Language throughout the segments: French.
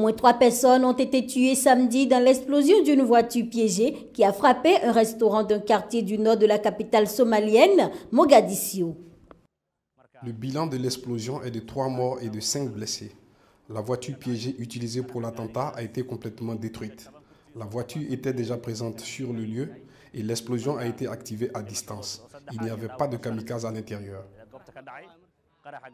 moins 3 personnes ont été tuées samedi dans l'explosion d'une voiture piégée qui a frappé un restaurant d'un quartier du nord de la capitale somalienne, Mogadiscio. Le bilan de l'explosion est de 3 morts et de 5 blessés. La voiture piégée utilisée pour l'attentat a été complètement détruite. La voiture était déjà présente sur le lieu et l'explosion a été activée à distance. Il n'y avait pas de kamikaze à l'intérieur.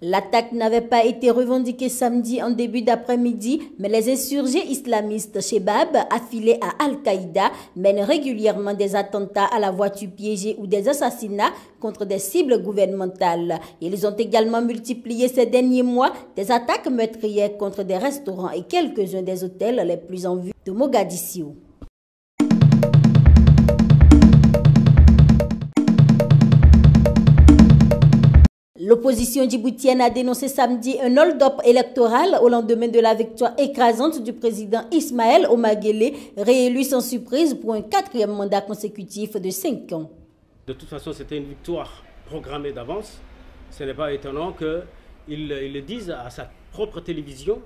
L'attaque n'avait pas été revendiquée samedi en début d'après-midi, mais les insurgés islamistes Shebab, affiliés à Al-Qaïda, mènent régulièrement des attentats à la voiture piégée ou des assassinats contre des cibles gouvernementales. Ils ont également multiplié ces derniers mois des attaques meurtrières contre des restaurants et quelques-uns des hôtels les plus en vue de Mogadiscio. L'opposition djiboutienne a dénoncé samedi un hold-up électoral au lendemain de la victoire écrasante du président Ismaël Omar Guelleh, réélu sans surprise pour un 4e mandat consécutif de 5 ans. De toute façon, c'était une victoire programmée d'avance. Ce n'est pas étonnant qu'il le dise à sa propre télévision.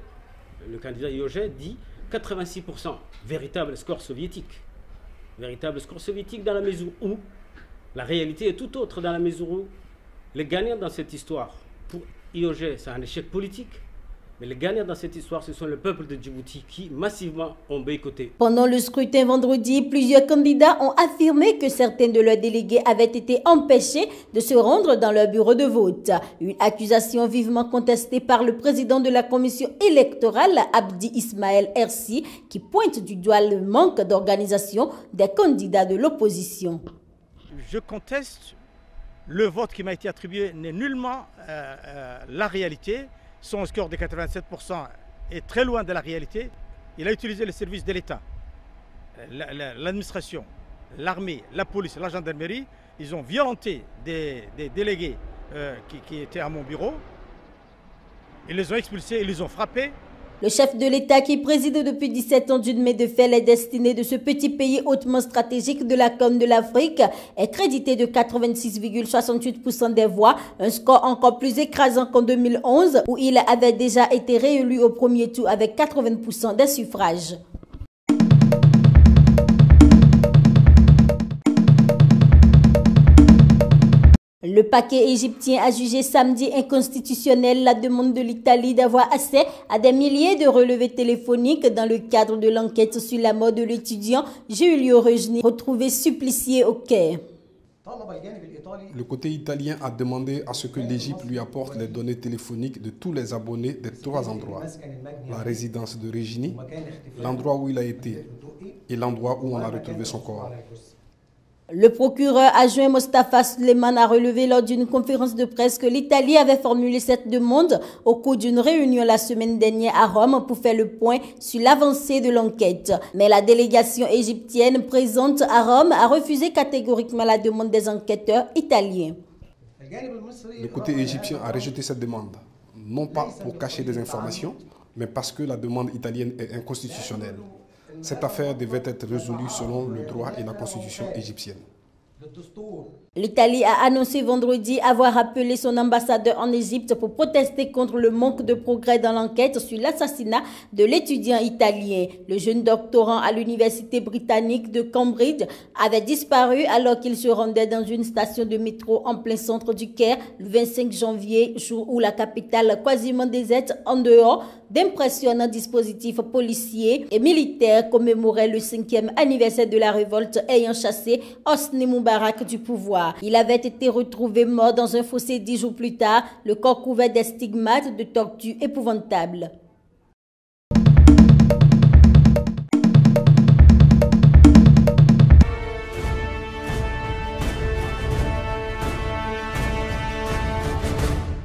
Le candidat IOG dit 86%, véritable score soviétique. Véritable score soviétique dans la mesure où la réalité est tout autre, dans la mesure où les gagnants dans cette histoire, pour IOG, c'est un échec politique, mais les gagnants dans cette histoire, ce sont le peuple de Djibouti qui massivement ont boycotté. Pendant le scrutin vendredi, plusieurs candidats ont affirmé que certains de leurs délégués avaient été empêchés de se rendre dans leur bureau de vote. Une accusation vivement contestée par le président de la commission électorale, Abdi Ismaël Hersi, qui pointe du doigt le manque d'organisation des candidats de l'opposition. Je conteste. Le vote qui m'a été attribué n'est nullement la réalité. Son score de 87% est très loin de la réalité. Il a utilisé les services de l'État, l'administration, l'armée, la police, la gendarmerie. Ils ont violenté des délégués qui étaient à mon bureau. Ils les ont expulsés, ils les ont frappés. Le chef de l'État qui préside depuis 17 ans d'une main de fer les destinées de ce petit pays hautement stratégique de la Corne de l'Afrique est crédité de 86,68% des voix, un score encore plus écrasant qu'en 2011 où il avait déjà été réélu au premier tour avec 80% des suffrages. Le parquet égyptien a jugé samedi inconstitutionnelle la demande de l'Italie d'avoir accès à des milliers de relevés téléphoniques dans le cadre de l'enquête sur la mort de l'étudiant Giulio Regeni, retrouvé supplicié au Caire. Le côté italien a demandé à ce que l'Égypte lui apporte les données téléphoniques de tous les abonnés des 3 endroits. La résidence de Regeni, l'endroit où il a été et l'endroit où on a retrouvé son corps. Le procureur adjoint Mostafa Suleiman a relevé lors d'une conférence de presse que l'Italie avait formulé cette demande au cours d'une réunion la semaine dernière à Rome pour faire le point sur l'avancée de l'enquête. Mais la délégation égyptienne présente à Rome a refusé catégoriquement la demande des enquêteurs italiens. Le côté égyptien a rejeté cette demande, non pas pour cacher des informations, mais parce que la demande italienne est inconstitutionnelle. Cette affaire devait être résolue selon le droit et la constitution égyptienne. L'Italie a annoncé vendredi avoir appelé son ambassadeur en Égypte pour protester contre le manque de progrès dans l'enquête sur l'assassinat de l'étudiant italien. Le jeune doctorant à l'université britannique de Cambridge avait disparu alors qu'il se rendait dans une station de métro en plein centre du Caire le 25 janvier, jour où la capitale quasiment déserte en dehors d'impressionnants dispositifs policiers et militaires commémorait le 5e anniversaire de la révolte ayant chassé Hosni Moubarak du pouvoir. Il avait été retrouvé mort dans un fossé 10 jours plus tard, le corps couvert des stigmates de tortures épouvantables.